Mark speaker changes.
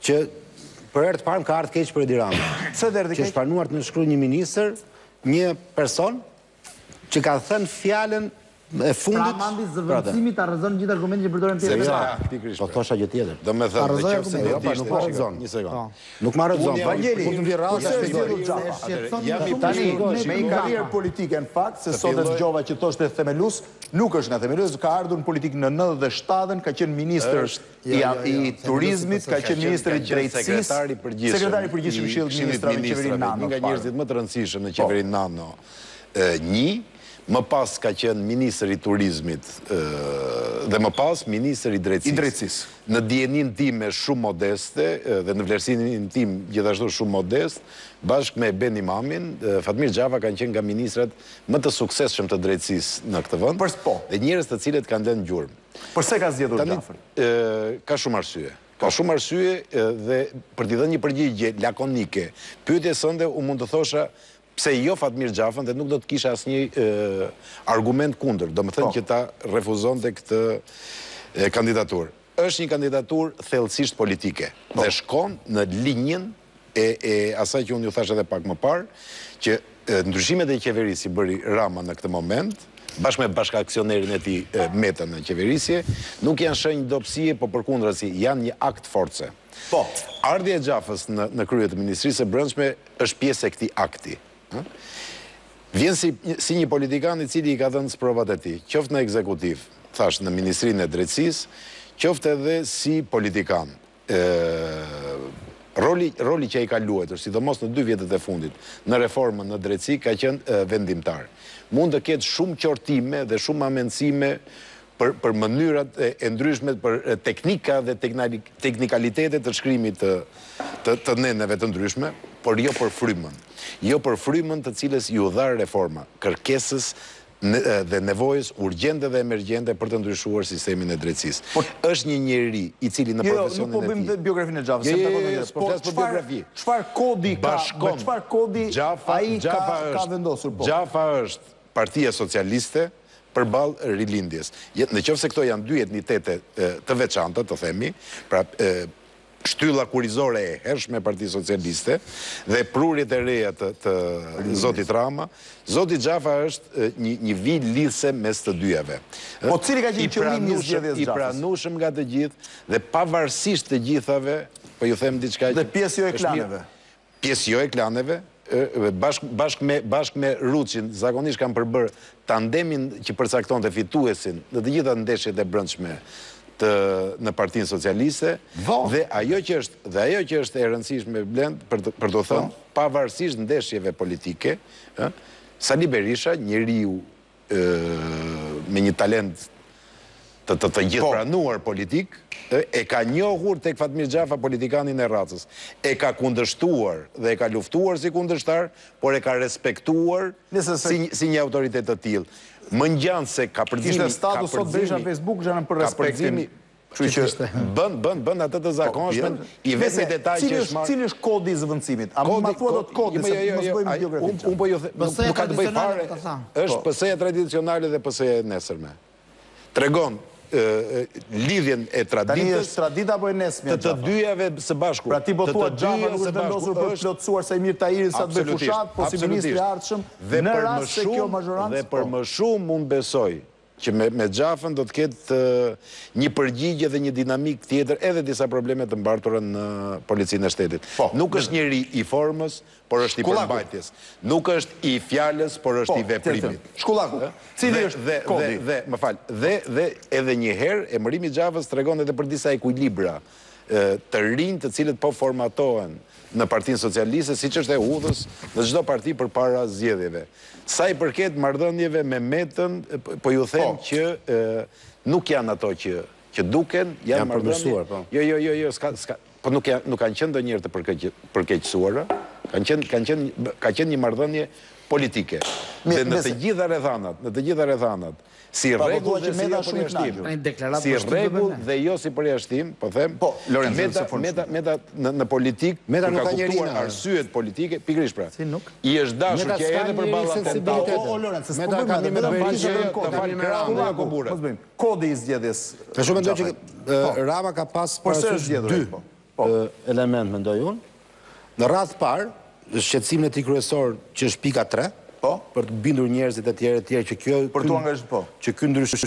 Speaker 1: që për herë të parë ka ardhur keq për Edi Rama. Që është pranuar të nënshkruajë një ministër, një person që ka thënë fjalën e fundit.
Speaker 2: Pra mandi zëvendësimi ta rrezon gjithë argumentin që përdoren tjetër.
Speaker 1: Po thosha gjë tjetër.
Speaker 3: Do me thënë, nëse
Speaker 1: nuk ma rrezon. Një sekond. Nuk ma rrezon.
Speaker 4: Vangjeli, tani me një karrierë politike në fakt, se sot e dëgjova që thoshte themelus, nuk është nga themelus, ka ardhur në politikë në 97-ën, ka qenë ministër i turizmit, ka qenë ministër i drejtësisë, sekretari i përgjithshëm i Këshillit Ministrave në qeverinë Nano.
Speaker 3: Nga njerëzit më të rëndësishëm në qeverinë Nano. Më pas ka qenë ministër i turizmit dhe më pas ministër i drejtësisë. Në dijenin time shumë modeste dhe në vlerësimin tim gjithashtu shumë modest, bashkë me Ben Imamin, Fatmir Xhafa kanë qenë nga ministrat më të suksesshëm të drejtësisë në këtë vend. Dhe njerëz të cilët kanë lënë gjurmë.
Speaker 4: Përse ka zgjedhur Xhafari?
Speaker 3: Ka shumë arsye. Ka shumë arsye dhe për t'i dhënë një përgjigje lakonike, pyetjes sënde u mund të thosha pse jo Fatmir Xhafën dhe nuk do të kisha asnjë argument kundër, do më thënë që ta refuzonte këtë kandidaturë. Është një kandidaturë thellësisht politike dhe shkon në linjën e asaj që unë ju thash edhe pak më parë, që ndryshimet e qeverisë i bëri Rama në këtë moment, bashkë me bashkëaksionerin e tij Metën në qeverisje, nuk janë shenjë dobësie, po përkundrazi janë një akt force. Ardhja e Xhafës në krye të Ministrisë së Brendshme është pjesë e këtij akti. Vjen si një politikan i cili i ka dhënë provat e tij, qoftë në ekzekutiv, thash në Ministrinë e Drejtësisë, qoftë edhe si politikan. Roli që ai ka luajtur, sidomos në 2 vjetët e fundit, në reformën në drejtësi ka qenë vendimtar. Mund të ketë shumë qortime dhe shumë amendësime për mënyrat e ndryshme, për teknika dhe teknikalitetet të shkrimit të neneve të ndryshme, por jo për frymën. Jo për frymën të cilës ju dha reforma, kërkesës dhe nevojës urgjente dhe emergjente për të ndryshuar sistemin e drejtësisë. Është një njeri i cili në profesionin e tij.
Speaker 4: Nuk po bëjmë biografinë e Xhafës,
Speaker 3: po flas për biografi.
Speaker 4: Çfarë kodi ka? Me çfarë kodi ai ka vendosur?
Speaker 3: Xhafa është Partia Socialiste përballë rilindjes. Nëse këto janë 2 etnitete të veçanta, të themi, pra shtylla kurizore e hershme e Partisë Socialiste dhe prurjet e reja të zotit Rama, zoti Xhafa është një vi lidhse mes të dyjave.
Speaker 4: Po cili ka qenë qëllimi i zgjedhjes
Speaker 3: I pranueshëm nga të gjithë dhe pavarësisht të gjithave, po ju them diçka që
Speaker 4: dhe pjesë jo e klaneve.
Speaker 3: Pjesë jo e klaneve, bashkë me Ruçin, zakonisht kanë përbërë tandemin që përcaktonte fituesin në të gjitha ndeshjet e brendshme në Partinë Socialiste, dhe ajo që është e rëndësishme Blend, për të thënë, pavarësisht ndeshjeve politike, Sali Berisha, njeriu me një talent të gjithë pranuar politik, e ka njohur tek Fatmir Xhafa politikanin e racës. E ka kundërshtuar dhe e ka luftuar si kundërshtar, por e ka respektuar si një autoritet të tillë. Më ngjan se ka përgjimi...
Speaker 4: Kishte status sot Berisha në Facebook, janë për respektim.
Speaker 3: Bën atë të zakonshëm, i vetmi detaj që është...
Speaker 4: Cili është kodi i zëvendësimit? A ma thua do të kodi, se mos bëjmë biografi.
Speaker 3: Unë po ju them, nuk ka të bëj fare, është PS-ja tradicionale dhe PS-ja e nesërme. Tregon lidhjen e traditës...
Speaker 4: Tani është tradita apo e nesmja?
Speaker 3: Të dyjave së bashku.
Speaker 4: Pra ti po thua Xhafa nuk është vendosur për plotësuar Sajmir Tahiri sa të bëj fushat, po si ministri i ardhshëm, në rast se kjo mazhorancë...
Speaker 3: Dhe për më shumë unë besoj që me Xhafën do të ketë një përgjigje dhe një dinamik tjetër edhe disa probleme të mbartura në policinë e shtetit. Nuk është njeri i formës, por është i përmbajtjes. Nuk është i fjalës, por është i veprimit.
Speaker 4: Shkullaku, cili është kodi?
Speaker 3: Më fal, dhe edhe një herë emërimi i Xhafës tregon edhe për disa ekuilibra të rinj të cilët po formatohen në Partinë Socialiste, siç është e Udhës, në çdo parti përpara zgjedhjeve. Sa i përket marrëdhënieve me Metën, po ju them që nuk janë ato që duken, janë
Speaker 1: përmirësuar, po.
Speaker 3: Jo, po nuk kanë qenë ndonjëherë të përkeqësuara, ka qenë një marrëdhënie politike. Dhe në të gjitha rrethanat, si rregull dhe si jo përjashtim. Si rregull dhe jo si përjashtim, po them, Meta në politik, ka kuptuar arsyet politike, pikërisht pra. I është dashur që edhe përballë atentatit.
Speaker 4: Meta ka një
Speaker 3: të bëjë
Speaker 4: kodi i zgjedhjes.
Speaker 1: Ka shumë mendoj që Rama ka pas
Speaker 4: parasysh
Speaker 1: 2. element, mendoj unë. Në radhë parë, shqetësimin e tij kryesor që është pika 3, për të bindur njerëzit e tjerë që kjo...
Speaker 4: Për tu angazhuar,
Speaker 1: që ky ndryshim